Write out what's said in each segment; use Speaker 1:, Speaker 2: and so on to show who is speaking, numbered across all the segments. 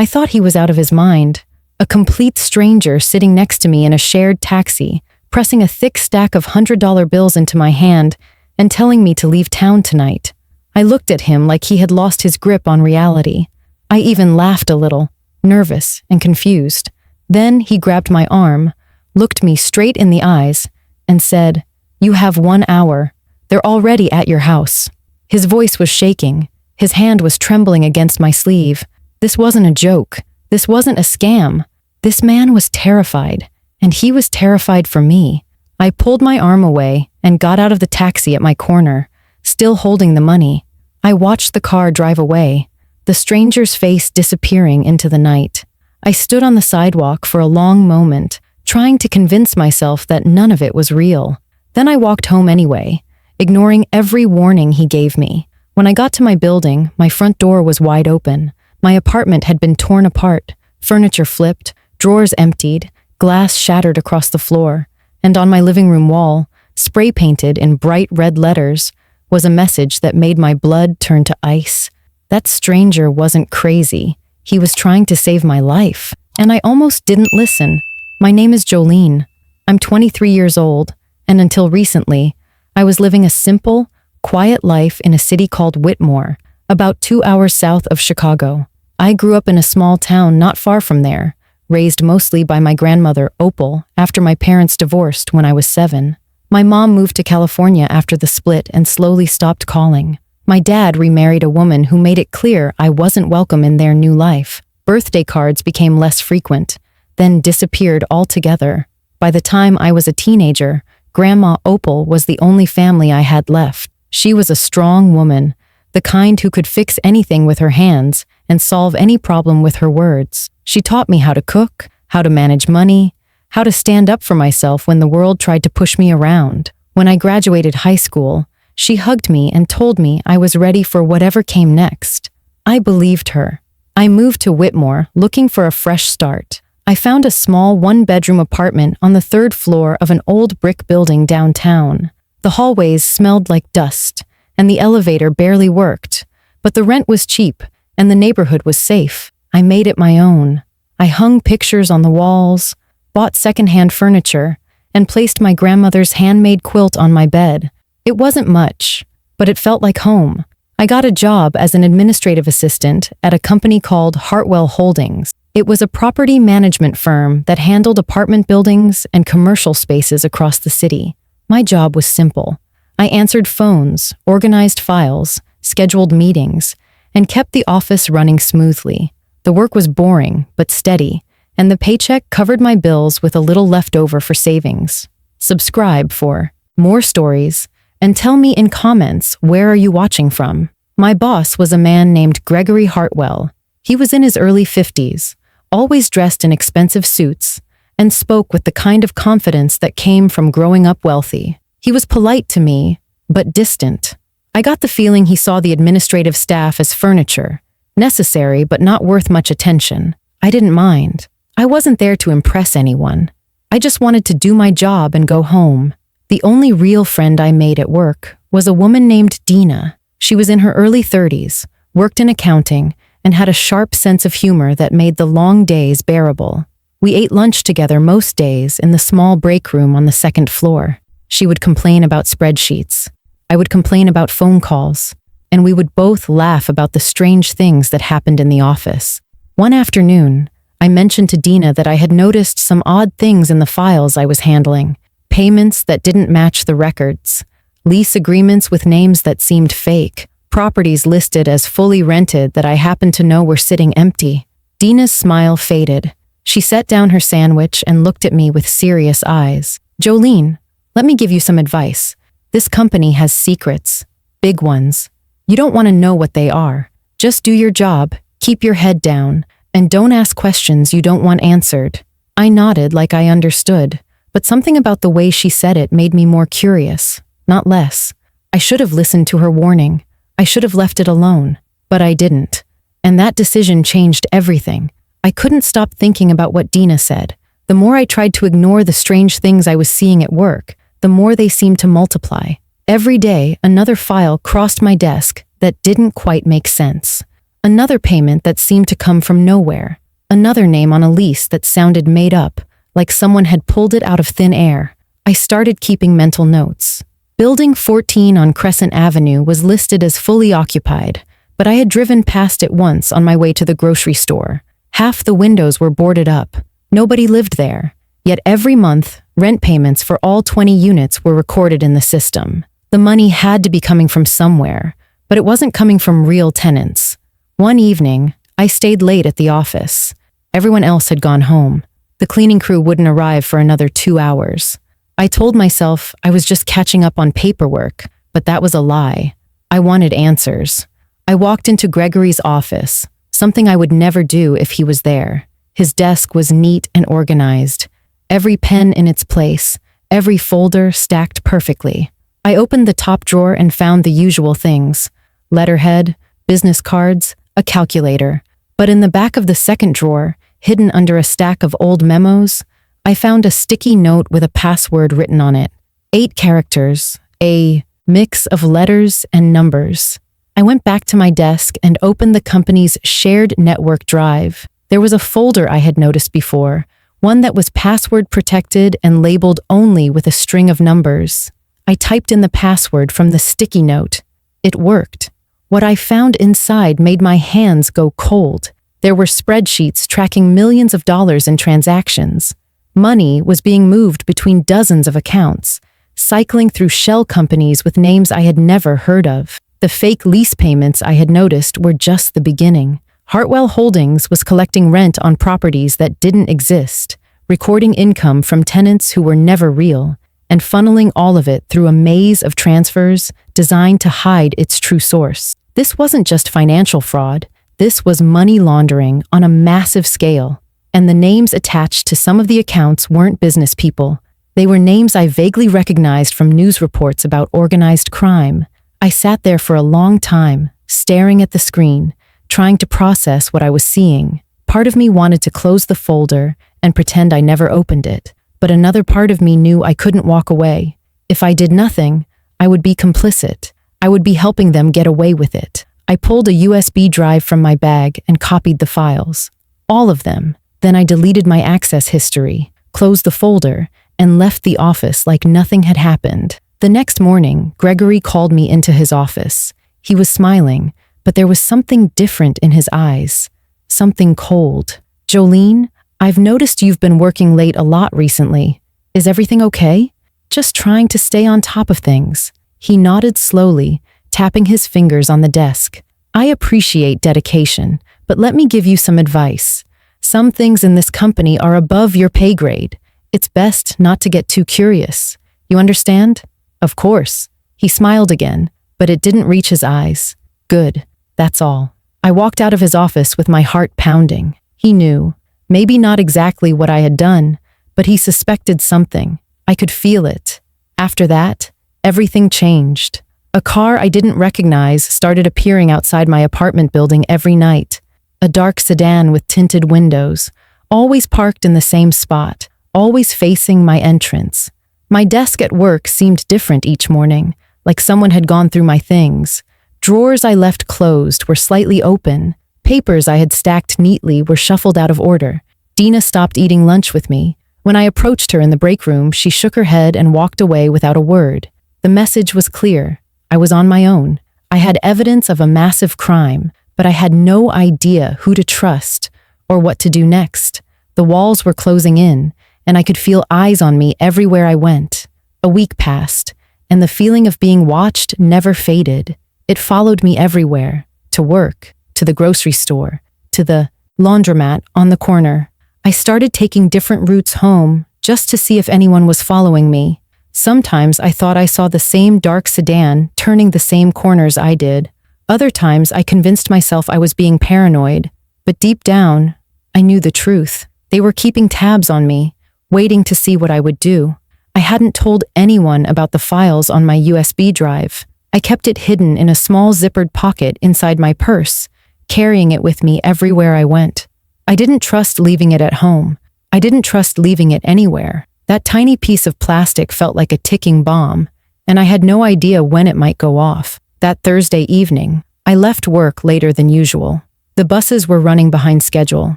Speaker 1: I thought he was out of his mind. A complete stranger sitting next to me in a shared taxi, pressing a thick stack of $100 bills into my hand and telling me to leave town tonight. I looked at him like he had lost his grip on reality. I even laughed a little, nervous and confused. Then he grabbed my arm, looked me straight in the eyes, and said, "You have 1 hour. They're already at your house." His voice was shaking. His hand was trembling against my sleeve. This wasn't a joke. This wasn't a scam. This man was terrified, and he was terrified for me. I pulled my arm away and got out of the taxi at my corner, still holding the money. I watched the car drive away, the stranger's face disappearing into the night. I stood on the sidewalk for a long moment, trying to convince myself that none of it was real. Then I walked home anyway, ignoring every warning he gave me. When I got to my building, my front door was wide open. My apartment had been torn apart, furniture flipped, drawers emptied, glass shattered across the floor, and on my living room wall, spray painted in bright red letters, was a message that made my blood turn to ice. That stranger wasn't crazy. He was trying to save my life, and I almost didn't listen. My name is Jolene. I'm 23 years old, and until recently, I was living a simple, quiet life in a city called Whitmore, about 2 hours south of Chicago. I grew up in a small town not far from there, raised mostly by my grandmother, Opal, after my parents divorced when I was 7. My mom moved to California after the split and slowly stopped calling. My dad remarried a woman who made it clear I wasn't welcome in their new life. Birthday cards became less frequent, then disappeared altogether. By the time I was a teenager, Grandma Opal was the only family I had left. She was a strong woman, the kind who could fix anything with her hands and solve any problem with her words. She taught me how to cook, how to manage money, how to stand up for myself when the world tried to push me around. When I graduated high school, she hugged me and told me I was ready for whatever came next. I believed her. I moved to Whitmore looking for a fresh start. I found a small one-bedroom apartment on the 3rd floor of an old brick building downtown. The hallways smelled like dust, and the elevator barely worked, but the rent was cheap, and the neighborhood was safe. I made it my own. I hung pictures on the walls, bought secondhand furniture, and placed my grandmother's handmade quilt on my bed. It wasn't much, but it felt like home. I got a job as an administrative assistant at a company called Hartwell Holdings. It was a property management firm that handled apartment buildings and commercial spaces across the city. My job was simple. I answered phones, organized files, scheduled meetings, and kept the office running smoothly. The work was boring, but steady, and the paycheck covered my bills with a little left over for savings. Subscribe for more stories, and tell me in comments, where are you watching from? My boss was a man named Gregory Hartwell. He was in his early 50s, always dressed in expensive suits, and spoke with the kind of confidence that came from growing up wealthy. He was polite to me, but distant. I got the feeling he saw the administrative staff as furniture, necessary but not worth much attention. I didn't mind. I wasn't there to impress anyone. I just wanted to do my job and go home. The only real friend I made at work was a woman named Dina. She was in her early 30s, worked in accounting, and had a sharp sense of humor that made the long days bearable. We ate lunch together most days in the small break room on the 2nd floor. She would complain about spreadsheets. I would complain about phone calls, and we would both laugh about the strange things that happened in the office. One afternoon, I mentioned to Dina that I had noticed some odd things in the files I was handling. Payments that didn't match the records, lease agreements with names that seemed fake, properties listed as fully rented that I happened to know were sitting empty. Dina's smile faded. She set down her sandwich and looked at me with serious eyes. "Jolene, let me give you some advice. This company has secrets, big ones. You don't want to know what they are. Just do your job, keep your head down, and don't ask questions you don't want answered." I nodded like I understood, but something about the way she said it made me more curious, not less. I should have listened to her warning. I should have left it alone, but I didn't. And that decision changed everything. I couldn't stop thinking about what Dina said. The more I tried to ignore the strange things I was seeing at work, the more they seemed to multiply. Every day, another file crossed my desk that didn't quite make sense. Another payment that seemed to come from nowhere. Another name on a lease that sounded made up, like someone had pulled it out of thin air. I started keeping mental notes. Building 14 on Crescent Avenue was listed as fully occupied, but I had driven past it once on my way to the grocery store. Half the windows were boarded up. Nobody lived there. Yet every month, rent payments for all 20 units were recorded in the system. The money had to be coming from somewhere, but it wasn't coming from real tenants. One evening, I stayed late at the office. Everyone else had gone home. The cleaning crew wouldn't arrive for another 2 hours. I told myself I was just catching up on paperwork, but that was a lie. I wanted answers. I walked into Gregory's office, something I would never do if he was there. His desk was neat and organized, every pen in its place, every folder stacked perfectly. I opened the top drawer and found the usual things: letterhead, business cards, a calculator. But in the back of the second drawer, hidden under a stack of old memos, I found a sticky note with a password written on it. 8 characters, a mix of letters and numbers. I went back to my desk and opened the company's shared network drive. There was a folder I had noticed before, one that was password protected and labeled only with a string of numbers. I typed in the password from the sticky note. It worked. What I found inside made my hands go cold. There were spreadsheets tracking millions of dollars in transactions. Money was being moved between dozens of accounts, cycling through shell companies with names I had never heard of. The fake lease payments I had noticed were just the beginning. Hartwell Holdings was collecting rent on properties that didn't exist, recording income from tenants who were never real, and funneling all of it through a maze of transfers designed to hide its true source. This wasn't just financial fraud. This was money laundering on a massive scale. And the names attached to some of the accounts weren't business people. They were names I vaguely recognized from news reports about organized crime. I sat there for a long time, staring at the screen, trying to process what I was seeing. Part of me wanted to close the folder and pretend I never opened it, but another part of me knew I couldn't walk away. If I did nothing, I would be complicit. I would be helping them get away with it. I pulled a USB drive from my bag and copied the files. All of them. Then I deleted my access history, closed the folder, and left the office like nothing had happened. The next morning, Gregory called me into his office. He was smiling, but there was something different in his eyes. Something cold. "Jolene, I've noticed you've been working late a lot recently. Is everything okay?" "Just trying to stay on top of things." He nodded slowly, tapping his fingers on the desk. "I appreciate dedication, but let me give you some advice. Some things in this company are above your pay grade. It's best not to get too curious. You understand?" "Of course." He smiled again, but it didn't reach his eyes. "Good. That's all." I walked out of his office with my heart pounding. He knew. Maybe not exactly what I had done, but he suspected something. I could feel it. After that, everything changed. A car I didn't recognize started appearing outside my apartment building every night. A dark sedan with tinted windows, always parked in the same spot, always facing my entrance. My desk at work seemed different each morning, like someone had gone through my things. Drawers I left closed were slightly open. Papers I had stacked neatly were shuffled out of order. Dina stopped eating lunch with me. When I approached her in the break room, she shook her head and walked away without a word. The message was clear. I was on my own. I had evidence of a massive crime, but I had no idea who to trust or what to do next. The walls were closing in, and I could feel eyes on me everywhere I went. A week passed, and the feeling of being watched never faded. It followed me everywhere, to work, to the grocery store, to the laundromat on the corner. I started taking different routes home just to see if anyone was following me. Sometimes I thought I saw the same dark sedan turning the same corners I did. Other times I convinced myself I was being paranoid, but deep down, I knew the truth. They were keeping tabs on me, waiting to see what I would do. I hadn't told anyone about the files on my USB drive. I kept it hidden in a small zippered pocket inside my purse, carrying it with me everywhere I went. I didn't trust leaving it at home. I didn't trust leaving it anywhere. That tiny piece of plastic felt like a ticking bomb, and I had no idea when it might go off. That Thursday evening, I left work later than usual. The buses were running behind schedule,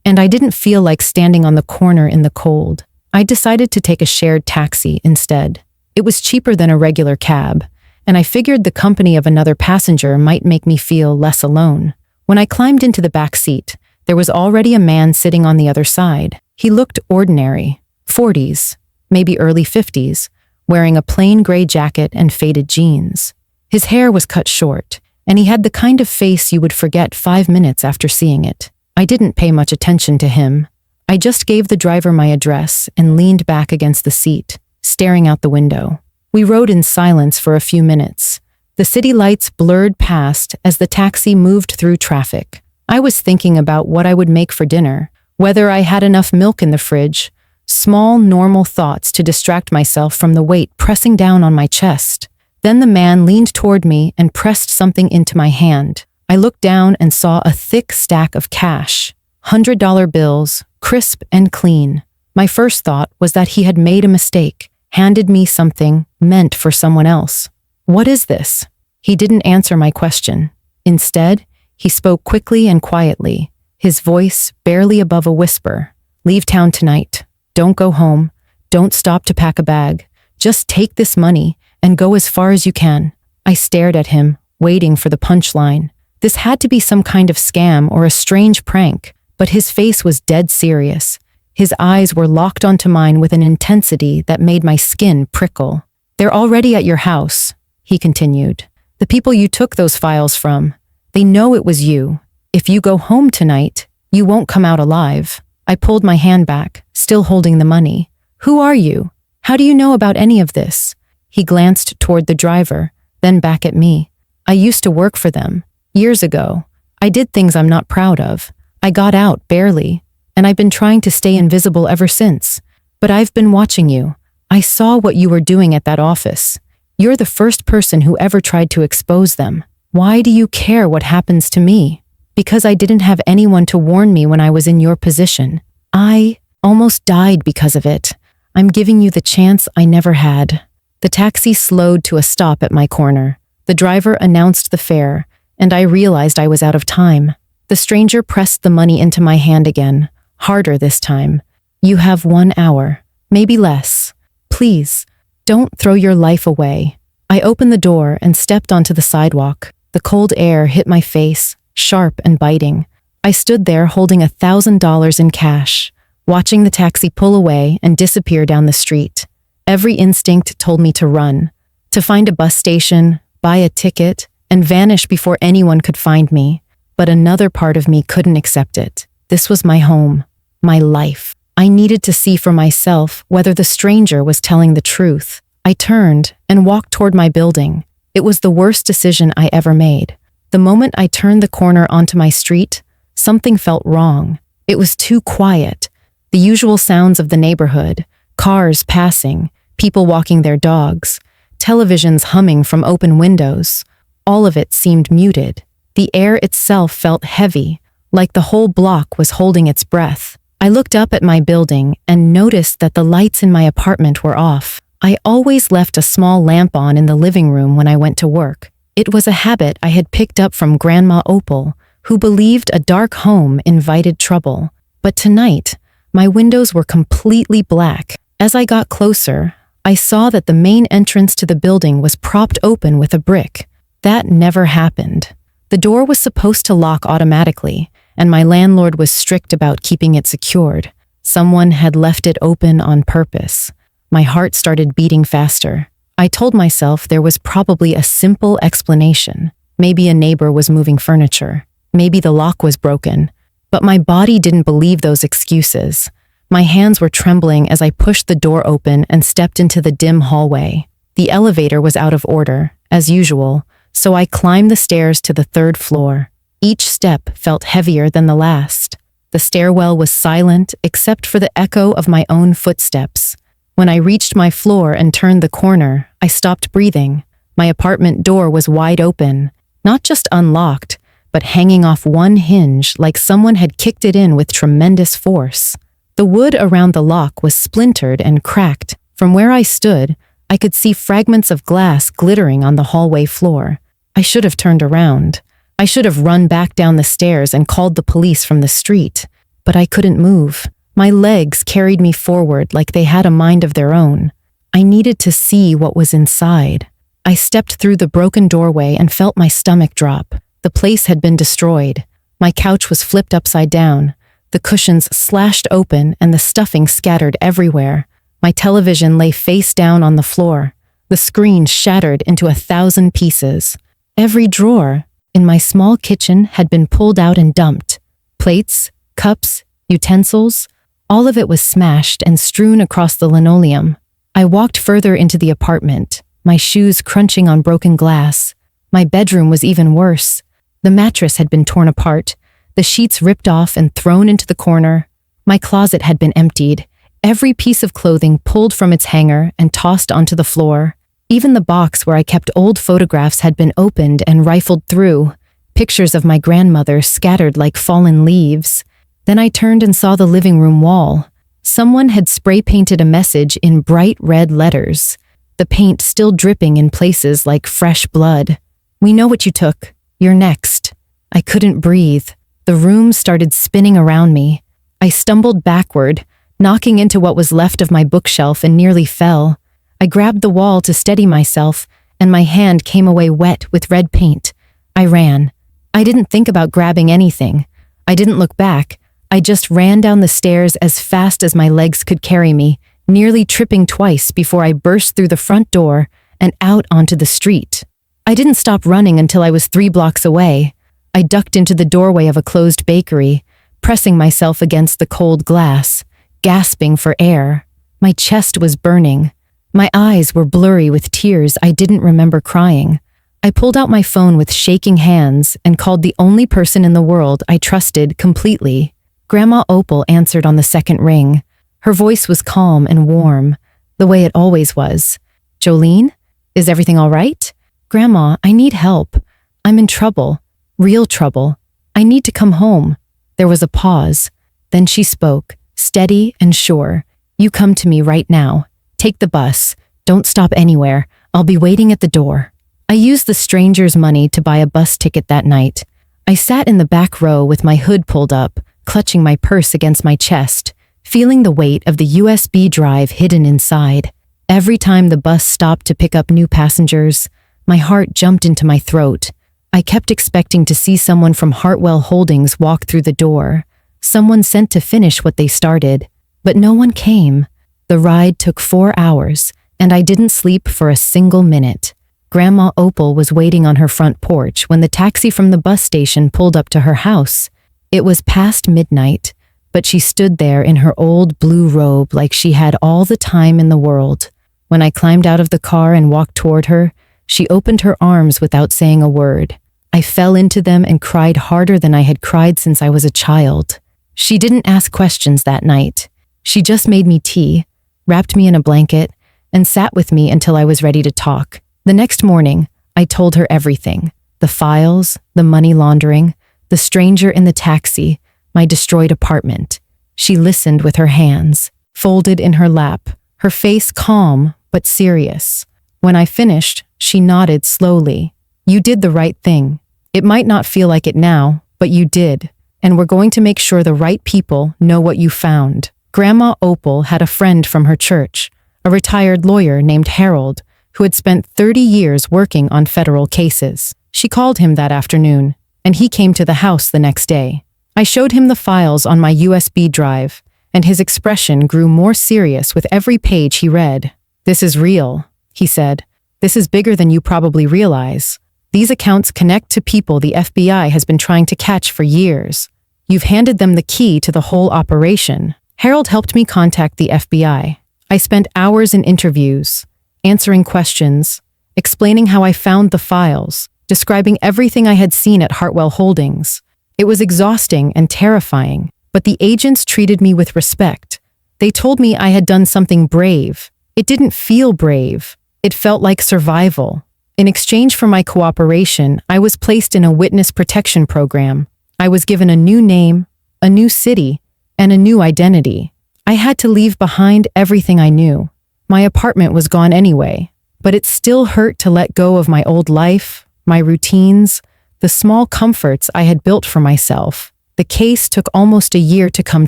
Speaker 1: and I didn't feel like standing on the corner in the cold. I decided to take a shared taxi instead. It was cheaper than a regular cab, and I figured the company of another passenger might make me feel less alone. When I climbed into the back seat, there was already a man sitting on the other side. He looked ordinary, 40s, maybe early 50s, wearing a plain gray jacket and faded jeans. His hair was cut short, and he had the kind of face you would forget 5 minutes after seeing it. I didn't pay much attention to him. I just gave the driver my address and leaned back against the seat, staring out the window. We rode in silence for a few minutes. The city lights blurred past as the taxi moved through traffic. I was thinking about what I would make for dinner, whether I had enough milk in the fridge, small, normal thoughts to distract myself from the weight pressing down on my chest. Then the man leaned toward me and pressed something into my hand. I looked down and saw a thick stack of cash, $100 bills, crisp and clean. My first thought was that he had made a mistake, handed me something meant for someone else. "What is this?" He didn't answer my question. Instead, he spoke quickly and quietly, his voice barely above a whisper. "Leave town tonight. Don't go home. Don't stop to pack a bag. Just take this money and go as far as you can." I stared at him, waiting for the punchline. This had to be some kind of scam or a strange prank, but his face was dead serious. His eyes were locked onto mine with an intensity that made my skin prickle. "They're already at your house," he continued. "The people you took those files from. They know it was you. If you go home tonight, you won't come out alive." I pulled my hand back, still holding the money. "Who are you? How do you know about any of this?" He glanced toward the driver, then back at me. "I used to work for them. Years ago. I did things I'm not proud of. I got out, barely, and I've been trying to stay invisible ever since. But I've been watching you. I saw what you were doing at that office. You're the first person who ever tried to expose them. Why do you care what happens to me?" "Because I didn't have anyone to warn me when I was in your position. I almost died because of it. I'm giving you the chance I never had." The taxi slowed to a stop at my corner. The driver announced the fare, and I realized I was out of time. The stranger pressed the money into my hand again, harder this time. "You have 1 hour, maybe less. Please, don't throw your life away." I opened the door and stepped onto the sidewalk. The cold air hit my face, sharp and biting. I stood there holding $1,000 in cash, watching the taxi pull away and disappear down the street. Every instinct told me to run, to find a bus station, buy a ticket, and vanish before anyone could find me. But another part of me couldn't accept it. This was my home, my life. I needed to see for myself whether the stranger was telling the truth. I turned and walked toward my building. It was the worst decision I ever made. The moment I turned the corner onto my street, something felt wrong. It was too quiet. The usual sounds of the neighborhood, cars passing, people walking their dogs, televisions humming from open windows. All of it seemed muted. The air itself felt heavy, like the whole block was holding its breath. I looked up at my building and noticed that the lights in my apartment were off. I always left a small lamp on in the living room when I went to work. It was a habit I had picked up from Grandma Opal, who believed a dark home invited trouble. But tonight, my windows were completely black. As I got closer, I saw that the main entrance to the building was propped open with a brick. That never happened. The door was supposed to lock automatically, and my landlord was strict about keeping it secured. Someone had left it open on purpose. My heart started beating faster. I told myself there was probably a simple explanation. Maybe a neighbor was moving furniture. Maybe the lock was broken. But my body didn't believe those excuses. My hands were trembling as I pushed the door open and stepped into the dim hallway. The elevator was out of order, as usual, so I climbed the stairs to the 3rd floor. Each step felt heavier than the last. The stairwell was silent except for the echo of my own footsteps. When I reached my floor and turned the corner, I stopped breathing. My apartment door was wide open, not just unlocked, but hanging off one hinge like someone had kicked it in with tremendous force. The wood around the lock was splintered and cracked. From where I stood, I could see fragments of glass glittering on the hallway floor. I should have turned around, I should have run back down the stairs and called the police from the street, but I couldn't move. My legs carried me forward like they had a mind of their own. I needed to see what was inside. I stepped through the broken doorway and felt my stomach drop. The place had been destroyed. My couch was flipped upside down. The cushions slashed open and the stuffing scattered everywhere. My television lay face down on the floor. The screen shattered into 1,000 pieces. Every drawer in my small kitchen had been pulled out and dumped. Plates, cups, utensils, all of it was smashed and strewn across the linoleum. I walked further into the apartment, my shoes crunching on broken glass. My bedroom was even worse. The mattress had been torn apart, the sheets ripped off and thrown into the corner. My closet had been emptied, every piece of clothing pulled from its hanger and tossed onto the floor. Even the box where I kept old photographs had been opened and rifled through, pictures of my grandmother scattered like fallen leaves. Then I turned and saw the living room wall. Someone had spray-painted a message in bright red letters, the paint still dripping in places like fresh blood. "We know what you took. You're next." I couldn't breathe. The room started spinning around me. I stumbled backward, knocking into what was left of my bookshelf and nearly fell. I grabbed the wall to steady myself, and my hand came away wet with red paint. I ran. I didn't think about grabbing anything. I didn't look back. I just ran down the stairs as fast as my legs could carry me, nearly tripping twice before I burst through the front door and out onto the street. I didn't stop running until I was 3 blocks away. I ducked into the doorway of a closed bakery, pressing myself against the cold glass, gasping for air. My chest was burning. My eyes were blurry with tears I didn't remember crying. I pulled out my phone with shaking hands and called the only person in the world I trusted completely. Grandma Opal answered on the second ring. Her voice was calm and warm, the way it always was. "Jolene, is everything all right?" "Grandma, I need help. I'm in trouble. Real trouble. I need to come home." There was a pause. Then she spoke, steady and sure. "You come to me right now. Take the bus. Don't stop anywhere. I'll be waiting at the door." I used the stranger's money to buy a bus ticket that night. I sat in the back row with my hood pulled up, clutching my purse against my chest, feeling the weight of the USB drive hidden inside. Every time the bus stopped to pick up new passengers, my heart jumped into my throat. I kept expecting to see someone from Hartwell Holdings walk through the door, someone sent to finish what they started, but no one came. The ride took 4 hours, and I didn't sleep for a single minute. Grandma Opal was waiting on her front porch when the taxi from the bus station pulled up to her house. It was past midnight, but she stood there in her old blue robe like she had all the time in the world. When I climbed out of the car and walked toward her, she opened her arms without saying a word. I fell into them and cried harder than I had cried since I was a child. She didn't ask questions that night. She just made me tea, wrapped me in a blanket, and sat with me until I was ready to talk. The next morning, I told her everything. The files, the money laundering, the stranger in the taxi, my destroyed apartment. She listened with her hands, folded in her lap, her face calm but serious. When I finished, she nodded slowly. "You did the right thing. It might not feel like it now, but you did. And we're going to make sure the right people know what you found." Grandma Opal had a friend from her church, a retired lawyer named Harold, who had spent 30 years working on federal cases. She called him that afternoon, and he came to the house the next day. I showed him the files on my USB drive, and his expression grew more serious with every page he read. "This is real," he said. "This is bigger than you probably realize. These accounts connect to people the FBI has been trying to catch for years. You've handed them the key to the whole operation." Harold helped me contact the FBI. I spent hours in interviews, answering questions, explaining how I found the files, describing everything I had seen at Hartwell Holdings. It was exhausting and terrifying, but the agents treated me with respect. They told me I had done something brave. It didn't feel brave. It felt like survival. In exchange for my cooperation, I was placed in a witness protection program. I was given a new name, a new city, and a new identity. I had to leave behind everything I knew. My apartment was gone anyway, but it still hurt to let go of my old life, my routines, the small comforts I had built for myself. The case took almost a year to come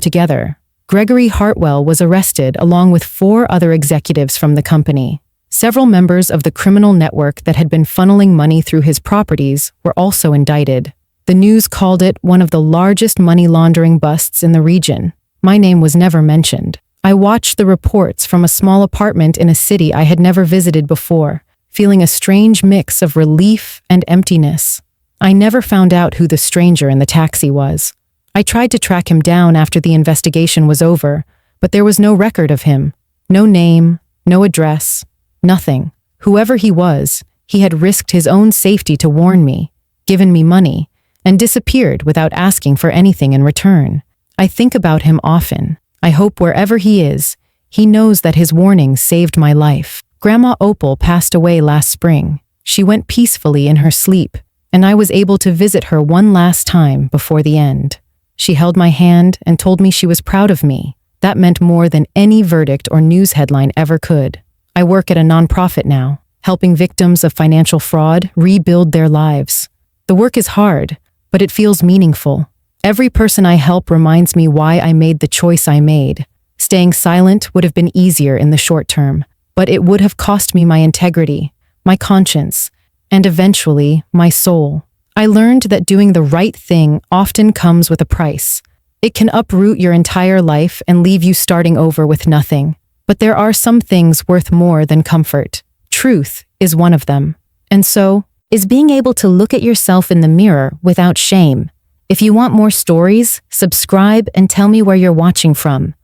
Speaker 1: together. Gregory Hartwell was arrested along with 4 other executives from the company. Several members of the criminal network that had been funneling money through his properties were also indicted. The news called it one of the largest money laundering busts in the region. My name was never mentioned. I watched the reports from a small apartment in a city I had never visited before, feeling a strange mix of relief and emptiness. I never found out who the stranger in the taxi was. I tried to track him down after the investigation was over, but there was no record of him. No name, no address, nothing. Whoever he was, he had risked his own safety to warn me, given me money, and disappeared without asking for anything in return. I think about him often. I hope wherever he is, he knows that his warnings saved my life. Grandma Opal passed away last spring. She went peacefully in her sleep, and I was able to visit her one last time before the end. She held my hand and told me she was proud of me. That meant more than any verdict or news headline ever could. I work at a nonprofit now, helping victims of financial fraud rebuild their lives. The work is hard, but it feels meaningful. Every person I help reminds me why I made the choice I made. Staying silent would have been easier in the short term, but it would have cost me my integrity, my conscience, and eventually my soul. I learned that doing the right thing often comes with a price. It can uproot your entire life and leave you starting over with nothing. But there are some things worth more than comfort. Truth is one of them. And so, is being able to look at yourself in the mirror without shame. If you want more stories, subscribe and tell me where you're watching from.